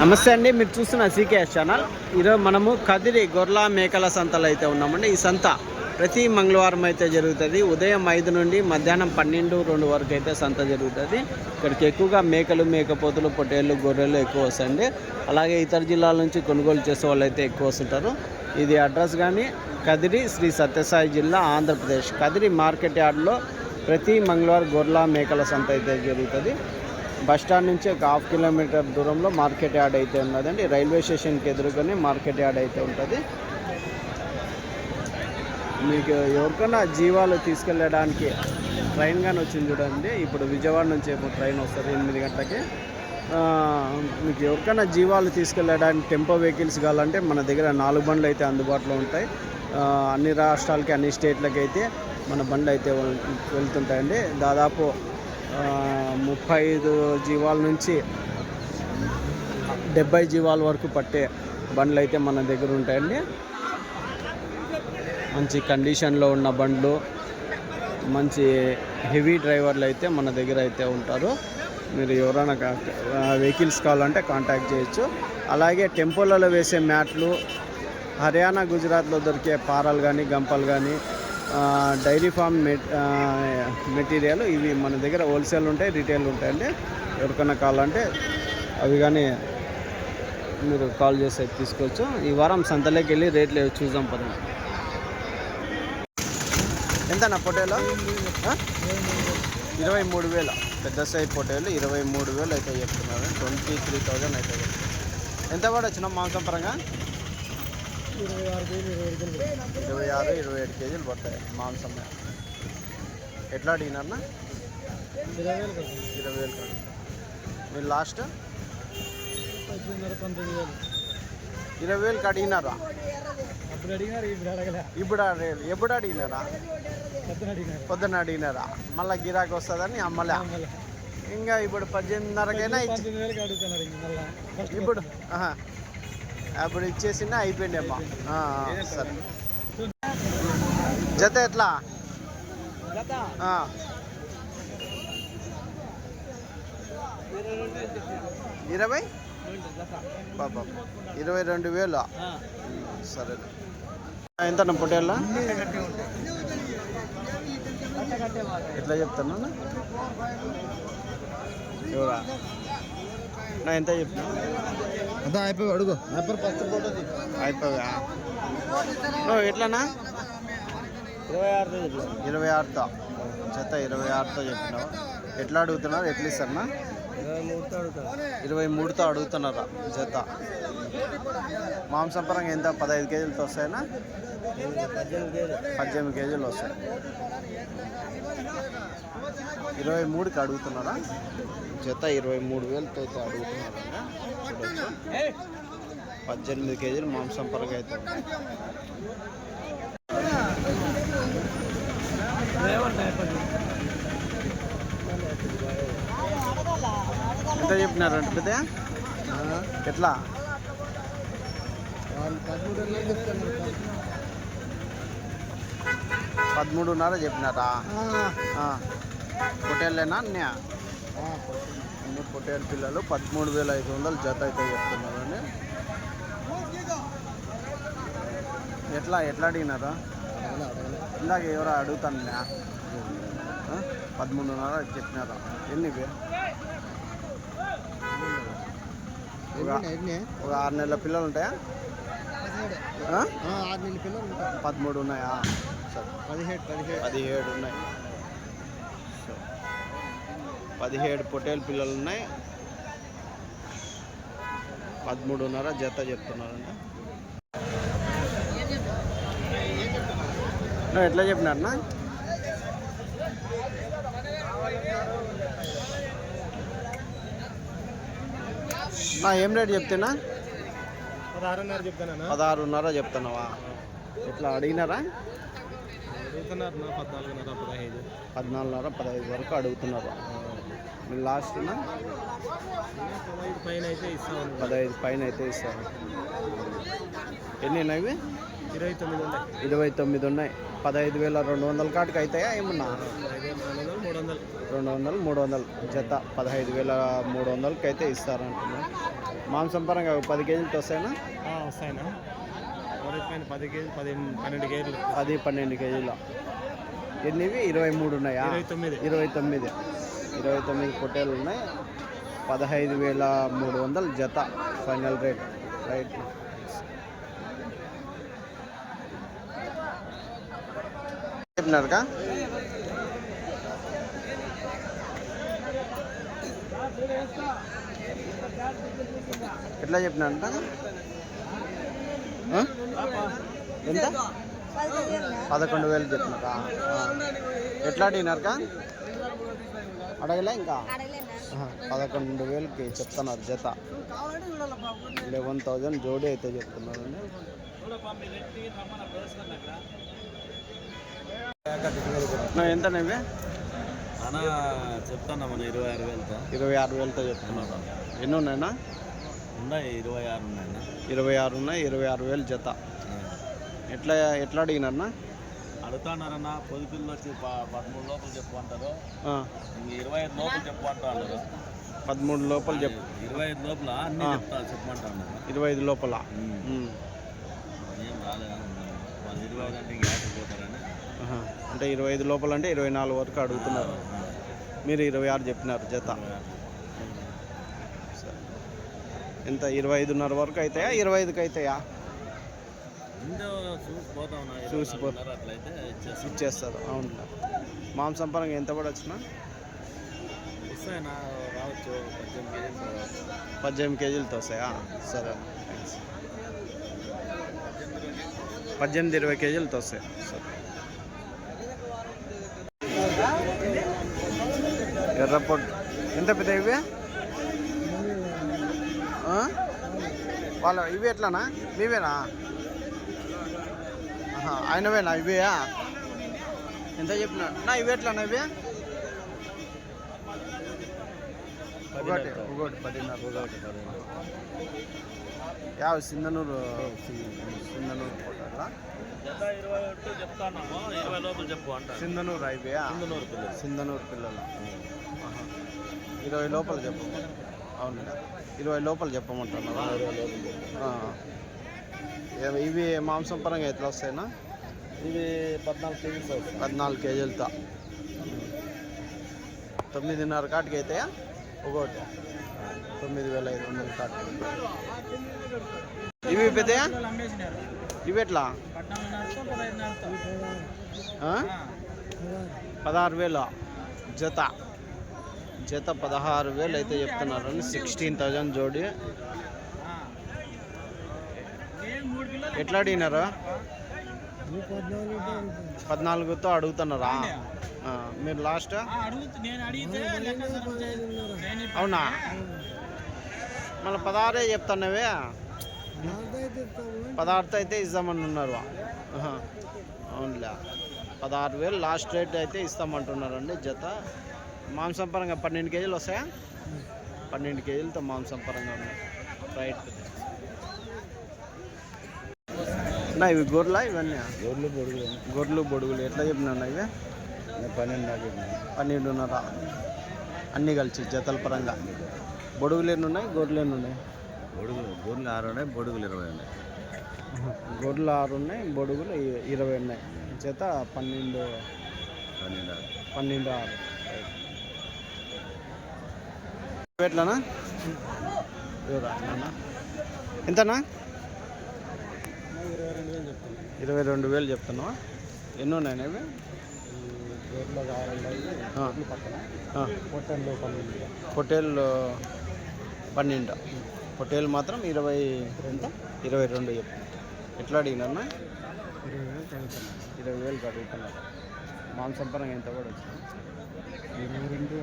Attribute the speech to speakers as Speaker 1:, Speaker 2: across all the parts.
Speaker 1: నమస్తే అండి, మీరు చూస్తున్న సీకేఎస్ ఛానల్. ఈరోజు మనము కదిరి గొర్రెల మేకల సంతలో అయితే ఉన్నామండి. ఈ సంత ప్రతి మంగళవారం అయితే జరుగుతుంది. ఉదయం 5 నుండి మధ్యాహ్నం 12-2 వరకు అయితే సంత జరుగుతుంది. ఇక్కడికి ఎక్కువగా మేకలు, మేకపోతులు, పొట్టేళ్ళు, గొర్రెలు ఎక్కువ వస్తాయండి. అలాగే ఇతర జిల్లాల నుంచి కొనుగోలు చేసే వాళ్ళు అయితే ఎక్కువ వస్తుంటారు. ఇది అడ్రస్ కానీ కదిరి శ్రీ సత్యసాయి జిల్లా, ఆంధ్రప్రదేశ్. కదిరి మార్కెట్ యార్డ్లో ప్రతి మంగళవారం గొర్రెల మేకల సంత అయితే జరుగుతుంది. బస్టాండ్ నుంచి ఒక 1/2 కిలోమీటర్ దూరంలో మార్కెట్ యార్డ్ అయితే ఉన్నదండి. రైల్వే స్టేషన్కి ఎదురుకొని మార్కెట్ యార్డ్ అయితే ఉంటుంది. మీకు ఎవరికైనా జీవాలు తీసుకెళ్ళడానికి ట్రైన్ కానీ వచ్చింది చూడండి. ఇప్పుడు విజయవాడ నుంచి ట్రైన్ వస్తుంది 8 గంటలకి. మీకు ఎవరికైనా జీవాలు తీసుకెళ్ళడానికి టెంపో వెహికల్స్ కావాలంటే మన దగ్గర 4 బండ్లు అయితే అందుబాటులో ఉంటాయి. అన్ని రాష్ట్రాలకి, అన్ని స్టేట్లకి అయితే మన బండ్లు అయితే వెళ్తుంటాయండి. దాదాపు 35 జీవాల నుంచి 70 జీవాల వరకు పట్టే బండ్లు అయితే మన దగ్గర ఉంటాయండి. మంచి కండిషన్లో ఉన్న బండ్లు, మంచి హెవీ డ్రైవర్లు అయితే మన దగ్గర అయితే ఉంటారు. మీరు ఎవరైనా వెహికల్స్ కావాలంటే కాంటాక్ట్ చేయొచ్చు. అలాగే టెంపోలలో వేసే మ్యాట్లు, హర్యానా, గుజరాత్లో దొరికే పారాలు కానీ, గంపలు కానీ, డైరీ ఫామ్ మెటీరియల్ ఇవి మన దగ్గర హోల్సేల్ ఉంటాయి, రీటైల్ ఉంటాయండి. ఎవరికైనా కావాలంటే అవి కానీ మీరు కాల్ చేసి తీసుకోవచ్చు. ఈ వారం సంతలోకి వెళ్ళి రేట్లు చూద్దాం పదండి. ఎంతనా పొటేలు? 23,000. పెద్ద సైజ్ పొటేలు 23,000 అయితే చెప్తున్నారు. 23,000 అయితే. ఎంత పడొచ్చిన మాంసం పరంగా? 26-27 కేజీలు పడతాయి మాంసం. ఎట్లా అడిగినారన్నా? 20,000. మీరు లాస్ట్ 20,000 అడిగినారా? ఎప్పుడు అడిగినారా? పొద్దున అడిగినారా? మళ్ళీ గిరాకీ వస్తుందని అమ్మలే. ఇంకా ఇప్పుడు 18,500కైనా ఇప్పుడు అప్పుడు ఇచ్చేసినా అయిపోయింది అమ్మా. సరే, జత ఎట్లా? 22,000. సరే, ఎంత పొట్టేళ్ళ ఎట్లా చెప్తాను? ఎవరా నా ఎంత చెప్తున్నా? అదా అయిపోయి అడుగు. అయిపోయా ఎట్లానా? 26తో జత 26తో చెప్పినావు. ఎట్లా అడుగుతున్నారు? ఎట్లా ఇస్తారన్నా? 23తో అడుగుతున్నారా జత? మాంసం పరంగా ఎంత? 15 కేజీలతో వస్తాయనా? 18 కేజీలు వస్తాయి. 23కి అడుగుతున్నారా జత? 23,000తో అయితే అడుగుతున్నారా? చూడొచ్చు. 18 కేజీలు మాంసం పరంగా అయితే ఎంత చెప్పినారంటే పెద్ద? ఎట్లా? 13,500 చెప్పినారా? పొట్టేళ్ళేనా అన్నీ? అన్ని పొట్టేళ్ళ పిల్లలు 13,500 జత అయితే చెప్తున్నారండి. ఎట్లా అడిగినారా? ఇందాక ఎవరో అడుగుతాను. 13,500 చెప్పినారా? ఎన్ని? ఒక 6 నెలల పిల్లలు ఉంటాయా? 13 ఉన్నాయా? సరే, 17 ఉన్నాయి. 17 పొట్టేలు పిల్లలు ఉన్నాయి. 13,500 జత చెప్తున్నారండి. ఎట్లా చెప్పినారన్నా? ఏం రేట్ చెప్తున్నా? 16,500 చెప్తున్నావా? ఎట్లా అడిగినారా? 14,500-15 వరకు అడుగుతున్నారు. మీరు లాస్ట్ 15 పైన అయితే ఇస్తారు. ఎన్ని ఉన్నాయి? 29 ఉన్నాయి. 15,200 కాటికి అవుతాయా ఏమన్నా? 200-300 జత 15,300కి అయితే ఇస్తారంటున్నారు. మాంసం పరంగా 10 కేజీలతో వస్తాయినా?
Speaker 2: వస్తాయినా 10 కేజీలు 12 కేజీలు
Speaker 1: 12 కేజీలు. ఎన్నివి 23 ఉన్నాయా? 29 పొట్టేలు ఉన్నాయి. 15,300 జత ఫైనల్ రేట్. రైట్. చెప్పినారుగా ఎట్లా చెప్పినారంట? ఎంత? 11,000 చెప్పినారా? ఎట్లా అడిగినారుగా? అడగలే ఇంకా? 11,000కి చెప్తున్నారు జత. 11,000 జోడీ అయితే చెప్తున్నారు. ఎంత ఇవి?
Speaker 2: అన్నా చెప్తాను మన 26,000తో.
Speaker 1: 26,000తో చెప్తున్నారు. ఎన్ని ఉన్నాయన్నా?
Speaker 2: ఉన్నాయి 26 ఉన్నాయన్నా.
Speaker 1: 26 ఉన్నాయి. 26,000 జత. ఎట్లా అడిగినారన్నా?
Speaker 2: అడుగుతున్నారన్నా పొదుపుల్లో వచ్చి 13 లోపల చెప్పు అంటారు. 25 లోపల చెప్పు అంటారు.
Speaker 1: 13 లోపల చెప్పు.
Speaker 2: 25 లోపల అన్ని చెప్తా చెప్పమంటారు.
Speaker 1: 25 లోపల
Speaker 2: ఏం రాలేదు. 25 అంటే ఇంకా పోతారని.
Speaker 1: అంటే 25 లోపల అంటే 24 వరకు అడుగుతున్నారు. మీరు 26 చెప్పినారు జత. ఎంత? 25.5 వరకు అవుతాయా? 25కి అవుతాయా? చూసిపోతారు.
Speaker 2: అట్లయితే
Speaker 1: ఇచ్చేస్తారు. అవును. మాంసం పరంగా ఎంత కూడా వచ్చినా
Speaker 2: వస్తాయన్నా? రావచ్చు.
Speaker 1: 18 కేజీలతో వస్తాయా? సరే. 18-20 కేజీలతో వస్తాయి. సరే. ఎర్రపొట్టు ఎంత పెద్ద ఇవి? వాళ్ళ ఇవి ఎట్లానా? మీవేనా? ఆయనవేనా ఇవేయా? ఎంత చెప్పినా నా? ఇవి ఎట్లానా ఇవి? ఒకటి 10,500. సింధనూరు పోతారా? సింధనూరు అయిపోయా? సింధనూరు పిల్లలు 20 లోపల చెప్పు. అవును, 20 లోపల చెప్పమంటున్నారా? ఇవి మాంసం పరంగా ఎట్లా వస్తాయినా?
Speaker 2: ఇవి 14 కేజీలు.
Speaker 1: 14 కేజీలతో 9.5 కాటికి అవుతాయా? ఒకటి 9,500 కాటికి. ఇవి పెద్దయా? ఇవి ఎట్లా? 16,000 జత. 16,000 అయితే చెప్తున్నారు. 16,000 జోడి. ఎట్లా అడిగినారా? 14తో అడుగుతున్నారా? మీరు లాస్ట్? అవునా? మళ్ళీ 16 చెప్తున్నావే. 16తో అయితే ఇస్తామని ఉన్నారు. అవునులే. 16,000 లాస్ట్ రేట్ అయితే ఇస్తామంటున్నారండి జత. మాంసం పరంగా 12 కేజీలు వస్తాయా? 12 కేజీలతో మాంసం పరంగా ఉన్నాయి. రైట్. ఇవి గొర్రెలా? ఇవన్నీ గొర్రెలు బొడుగులు ఎట్లా చెప్పినా ఇవి? 12.5. అన్నీ కలిసి జతల పరంగా. బొడుగులు ఎన్ని ఉన్నాయి? గొర్రెలు ఎన్ని ఉన్నాయి?
Speaker 2: గొర్రెలు 6 ఉన్నాయి. బొడుగులు 20 ఉన్నాయి.
Speaker 1: గొర్రెలు 6 ఉన్నాయి. బొడుగులు 20 ఉన్నాయి. జత 12.6. ఎట్లానా? ఎంతనా? 22,000 చెప్తున్నావా? ఎన్ని ఉన్నాయి ఇవి? పొట్టేళ్ళు 12. పొట్టేళ్ళు మాత్రం 22 చెప్పు. ఎట్లా అడిగినా? 20,000 అడుగుతున్నారు. మాంసం పరంగా ఎంత కూడా వచ్చింది? 22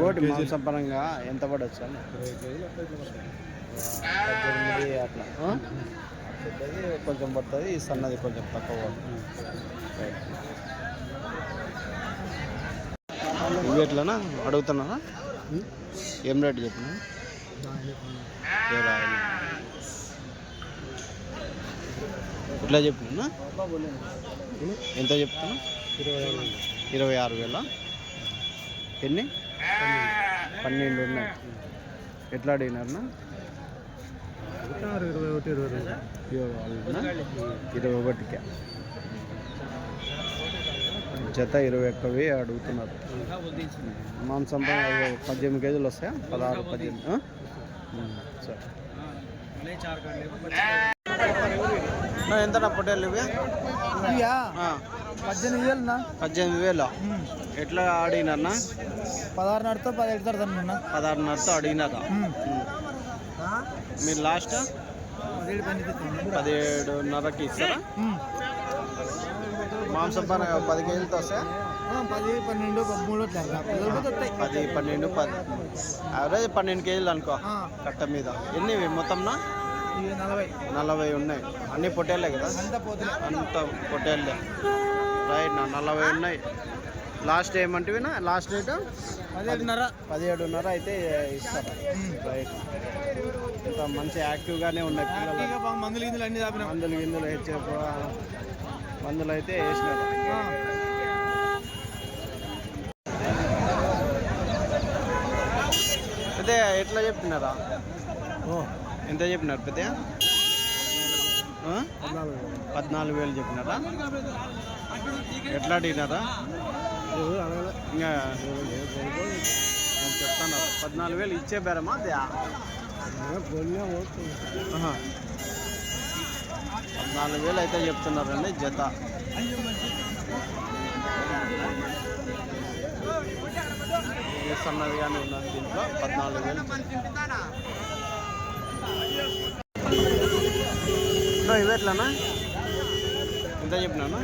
Speaker 1: ఒకటి మాంసం పరంగా ఎంత పడవచ్చు అని? 18 అట్లా. పెద్దది కొంచెం పడుతుంది, సన్నది కొంచెం తక్కువ పడుతుంది. ఇవి ఎట్లనా అడుగుతున్నానా? ఏం రేటు చెప్పినా? ఎట్లా చెప్పినా? ఎంత చెప్తున్నా? 26,000. ఎన్ని? 12 ఉన్నాయి. ఎట్లా అడిగినారన్నా? 21కే జత 21,000 అడుగుతున్నారు. మాంసం 18 కేజీలు వస్తాయా? 16-18. సరే. ఎంతనా పొట్టేళ్ళు ఇవి?
Speaker 3: 18,000.
Speaker 1: 18,000. ఎట్లా అడిగినారన్నా?
Speaker 3: 16,500తో 17 తడతాను.
Speaker 1: 16,500తో అడిగినారా? మీరు లాస్ట్ 17,500కి ఇస్తారా? మాంసం 10 కేజీలతో వస్తాయా?
Speaker 3: 10, 12, 13
Speaker 1: 10, 12, 10 యావరేజ్ 12 కేజీలు అనుకో కట్ట మీద. ఎన్ని మొత్తంనా? 40 ఉన్నాయి. అన్ని పొట్టేళ్ళే కదా? అంత పొట్టేళ్ళే. రైట్ నా 40 ఉన్నాయి. లాస్ట్ ఏమంటివినా? లాస్ట్ రేటు 17,500 అయితే ఇస్తారు. రైట్. ఇంత మంచి యాక్టివ్గానే ఉన్నాయి పిల్లలు. మందులు గిందులు హెచ్ఎఫ్ మందులు అయితే వేసినారు. అయితే ఎట్లా చెప్తున్నారా? ఎంత చెప్పినారు పెద్ద? 14,000 చెప్పినారా? ఎట్లా అడిగినారా? ఇంకా నేను చెప్తాను. 14,000 ఇచ్చే బేరమా? 14,000 అయితే చెప్తున్నారండి జత. సన్నదిగానే ఉన్నది దీంట్లో. 14,000. ఇవేట్లనా? ఎంత చెప్పినాను?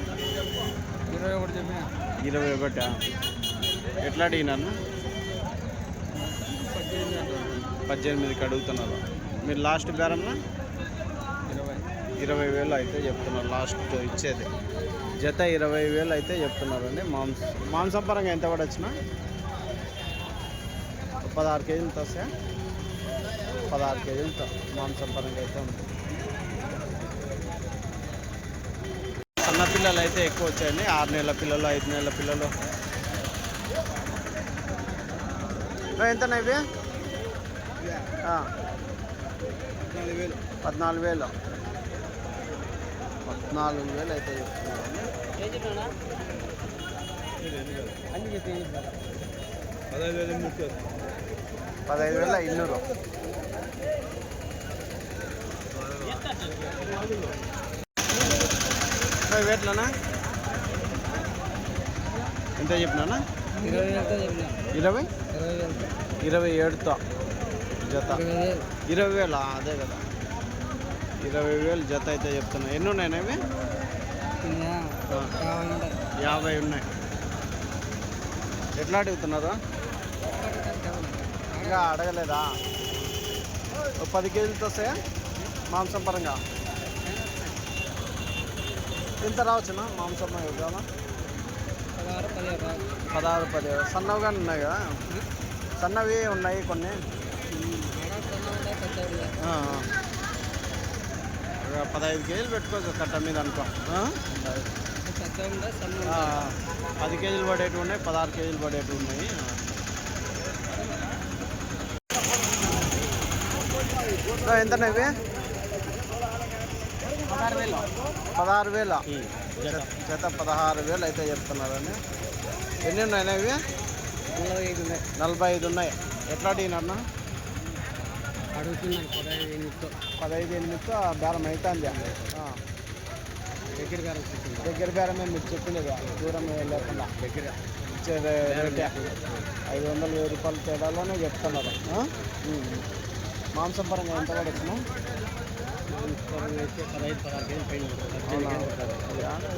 Speaker 1: 21. ఎట్లా అడిగినాను? 18కి అడుగుతున్నారు. మీరు లాస్ట్ బేరన్నా? 20,000 అయితే చెప్తున్నారు లాస్ట్ ఇచ్చేది. జత 20,000 అయితే చెప్తున్నారండి. మాంసం పరంగా ఎంత పడొచ్చిన? 16 కేజీలతో వస్తాయా? 16 కేజీలతో మాంసం పరంగా అయితే ఉంటుంది. సన్న పిల్లలు అయితే ఎక్కువ వచ్చాయండి. 6 నెలల పిల్లలు, 5 నెలల పిల్లలు. ఎంతనా ఇవి? 14,000. 14,000 అయితే చెప్తున్నారండి. 15,200. వేట్లనా? ఎంత చెప్పినానా? 27తో జత. 20,000. అదే కదా, 20,000 జత అయితే చెప్తున్నా. ఎన్ని ఉన్నాయన్నా ఇవి? 50 ఉన్నాయి. ఎట్లా అడుగుతున్నారా? ఇంకా అడగలేదా? 10 కేజీలతో వస్తాయా మాంసం పరంగా? ఎంత రావచ్చునా మాంసం? 16-17. సన్నవిగానే ఉన్నాయి కదా? సన్నవి ఉన్నాయి కొన్ని. 15 కేజీలు పెట్టుకోవచ్చు కట్ట మీద అనుకో. 10 కేజీలు పడేటివి ఉన్నాయి, 16 కేజీలు పడేటివి ఉన్నాయి. ఎంతనా ఇవి? 16,000. జత 16,000 అయితే చెప్తున్నారండి. ఎన్ని ఉన్నాయన్నా ఇవి? 45 ఉన్నాయి. ఎట్లా అడిగినారన్నా? 15,800 బేరం అవుతుంది. దగ్గర బేరమే మీరు చెప్పింది. దూరం లేకుండా దగ్గర ఇచ్చే రేటే 500-1000 రూపాయల తేడాలోనే చెప్తున్నారు. మాంసం పరంగా ఎంత పడొచ్చునా?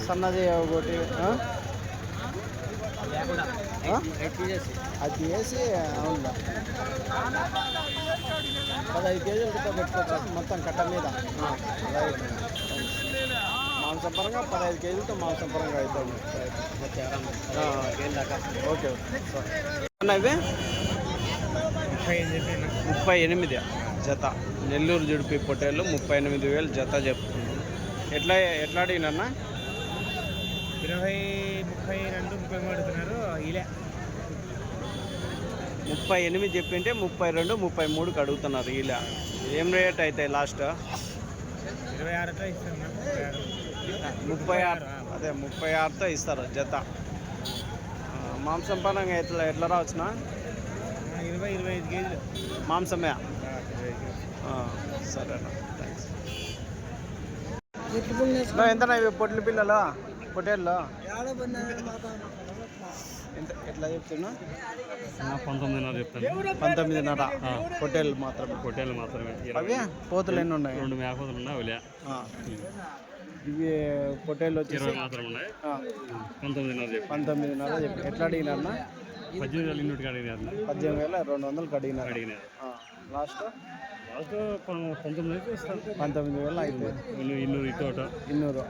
Speaker 1: సన్నది ఒకటి అది వేసి అవును 15 కేజీలతో పెట్టుకోవచ్చు మొత్తం కట్ట మీద. మాంసం పరంగా 15 కేజీలతో మాంసం పరంగా అవుతుంది. ఓకే ఇవి 38 జత. నెల్లూరు జుడిపి పొట్టేళ్ళు 38,000 జత చెప్తున్నాను. ఎట్లా అడిగినన్నా?
Speaker 3: 20, 32, 33 అడుగుతున్నారు. ఇలా
Speaker 1: 38 చెప్పింటే 32, 33కి అడుగుతున్నారు. ఇలా ఏం రేట్ అయితే లాస్ట్
Speaker 3: 26 ఇస్తాను
Speaker 1: 36. అదే 36తో ఇస్తారు జత. మాంసం పరంగా ఎట్లా రావచ్చునా?
Speaker 3: 20-25 కేజీలు
Speaker 1: మాంసమే. సరేనా, థ్యాంక్స్. ఎంతనా ఇవి పొట్ల పిల్లలు పొట్టేళ్ళు ఎంత ఎట్లా చెప్తున్నా?
Speaker 2: 19.5 చెప్తాను.
Speaker 1: 19.5 పొట్టేళ్ళు మాత్రమే.
Speaker 2: పొట్టేళ్ళు మాత్రమే.
Speaker 1: అవి పోతులు ఎన్ని ఉన్నాయి?
Speaker 2: 2 మేకపోతులు ఉన్నాయి. ఒలియా
Speaker 1: ఇవి పొట్టేళ్ళు వచ్చేసి
Speaker 2: 20 మాత్రం ఉన్నాయి. 19.5 చెప్పి
Speaker 1: 19.5 చెప్పి ఎట్లా అడిగినారన్నా?
Speaker 2: 18,000 ఇన్నిటికి అడిగినారు.
Speaker 1: 18,200 అడిగినారు. లాస్ట్
Speaker 2: 19 ఇస్తాను.
Speaker 1: 19,000 అయితే
Speaker 2: 200 ఇటు
Speaker 1: 200.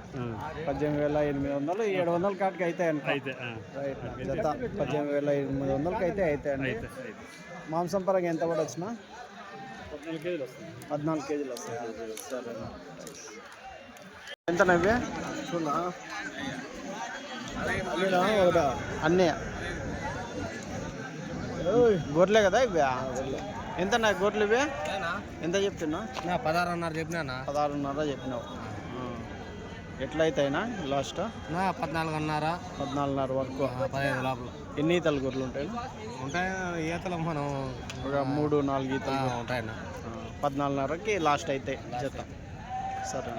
Speaker 1: 18,800, 700 కాటికి అయితే
Speaker 2: అయితే
Speaker 1: రైట్. జత 18,800కి అయితే అవుతాయండి. మాంసం పరంగా ఎంత కూడా వచ్చినా
Speaker 2: 14 కేజీలు వస్తుంది.
Speaker 1: 14 కేజీలు వస్తాయి. సరేనా, ఎంత నవ్వే చూడా అన్నీ గొర్రెలే కదా ఇవి? ఎంత నా గొర్రెలు ఇవి ఎంత చెప్తున్నా?
Speaker 3: 16.5 చెప్పినా
Speaker 1: 16.5 చెప్పినావు. ఎట్లా అవుతాయినా లాస్ట్?
Speaker 3: 14.5
Speaker 1: 14.5 వరకు.
Speaker 3: 15 లోపల.
Speaker 1: ఎన్ని ఈతల గొర్రెలు ఉంటాయి?
Speaker 3: ఉంటాయి ఈతలు మనం
Speaker 1: ఒక 3-4 ఈతలు
Speaker 3: ఉంటాయన్న.
Speaker 1: 14.5కి లాస్ట్ అయితే జత. సరే,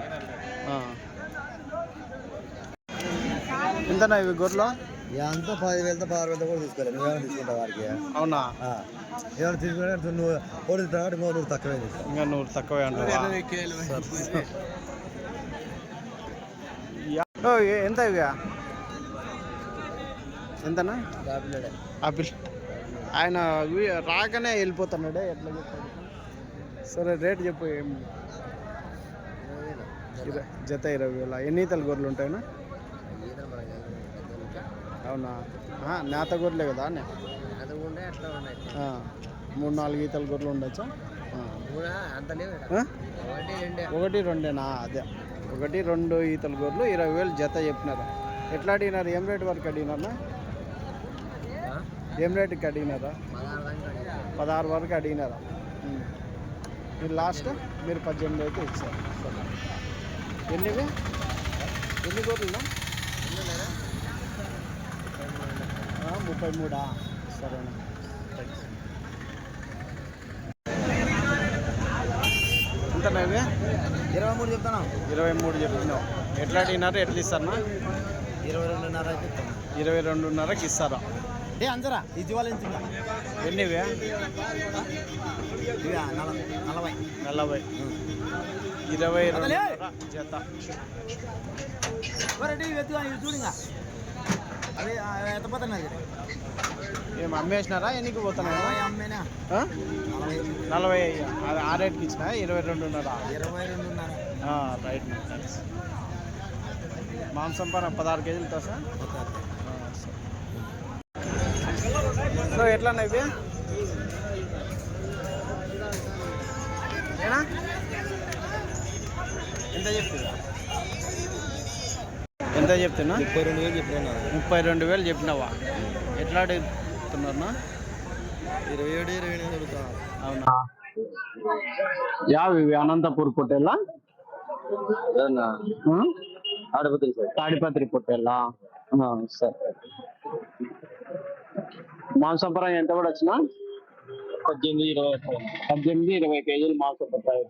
Speaker 1: ఎంతనా ఇవి గొర్రెలు?
Speaker 3: అంతా 10,000 16,000 కూడా తీసుకోలేదు. నువ్వేమైనా తీసుకుంటావు వారికి?
Speaker 1: అవునా?
Speaker 3: ఏమైనా తీసుకుంటే నువ్వు ఓడిస్తావు కాబట్టి నువ్వు తక్కువే తీసుకో.
Speaker 1: ఇంకా 100 తక్కువే అంటావా? ఎంత ఇవి? ఎంతనా? ఆపిల్ ఆయన రాకనే వెళ్ళిపోతున్నాడే, ఎట్లా చెప్తాడు? సరే రేట్ చెప్పు. ఏం జత 20,000. ఎన్ని ఈతల గొర్రెలు ఉంటాయినా? అవునా? నేత గొర్రెలే కదా? 3-4 ఈతల గొర్రెలు ఉండొచ్చా? 1-2. అదే 1-2 ఈతల గొర్రెలు 20,000 జత చెప్పినారు. ఎట్లా అడిగినారు? ఏం రేటు వరకు అడిగినారా? ఏం రేటుకి అడిగినారా? 16 వరకు అడిగినారా? మీరు లాస్ట్ మీరు 18 అయితే ఇచ్చారు. ఎన్నివి? ఎన్ని గొర్రెలు? 33. సరేనా, ఎంతనా ఇవి?
Speaker 3: 23 చెప్తాను.
Speaker 1: 23 చెప్తున్నావు. ఎట్లా అడిగినారు? ఎట్లా ఇస్తారన్నా?
Speaker 3: 22.5 చెప్తాను.
Speaker 1: 22.5కి ఇస్తారా?
Speaker 3: అంజరా ఈ జీవాలు ఎంత?
Speaker 1: ఎన్నివే?
Speaker 3: 40.
Speaker 1: 22.5 జత.
Speaker 3: చూడంగా అవి ఎంత పోతున్నది?
Speaker 1: ఏం అమ్మేసినారా? ఎన్నికి పోతున్నాయా?
Speaker 3: అమ్మేనా
Speaker 1: 40. అది ఆ రేట్కి ఇచ్చిన 22.5.
Speaker 3: 22.5.
Speaker 1: రైట్. థ్యాంక్స్. మాంసం పరం 16 కేజీలతో సార్. సో ఎట్లా ఇవి? ఏనా ఎంత చెప్తున్నా? ఎంత చెప్తున్నా?
Speaker 3: 32,000 చెప్పినా.
Speaker 1: 32,000 చెప్పినావా? ఎట్లా అడుగుతున్నారన్నా?
Speaker 3: 27-28 అడుగుతా.
Speaker 1: అవునా? యావి అనంతపూర్ పొట్టేళ్ళ? తాడిపత్రి పొట్టేళ్ళ? సరే. మాంసం పరంగా ఎంత కూడా వచ్చినా? 18-20 కేజీలు మాంసం పట్టాయి.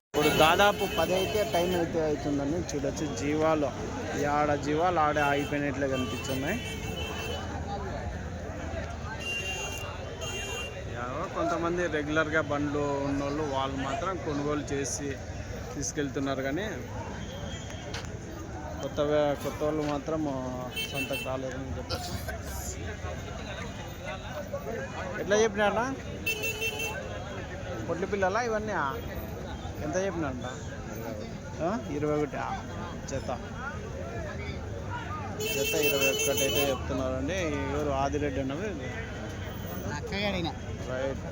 Speaker 1: ఇప్పుడు దాదాపు 10 అయితే టైం అయితే అవుతుందని చూడొచ్చు. జీవాలు ఆడ జీవాలు ఆడే ఆగిపోయినట్లే కనిపిస్తున్నాయి. కొంతమంది రెగ్యులర్గా బండ్లు ఉన్నోళ్ళు వాళ్ళు మాత్రం కొనుగోలు చేసి తీసుకెళ్తున్నారు. కానీ కొత్త వాళ్ళు మాత్రం సొంతకు రాలేదని చెప్పచ్చు. ఎట్లా చెప్పినారా? పొట్లి పిల్లలా ఇవన్నీ? ఎంత చెప్పినారా? 21 జత. 21 అయితే చెప్తున్నారండి. ఎవరు? ఆదిరెడ్డి అన్నవి రైట్.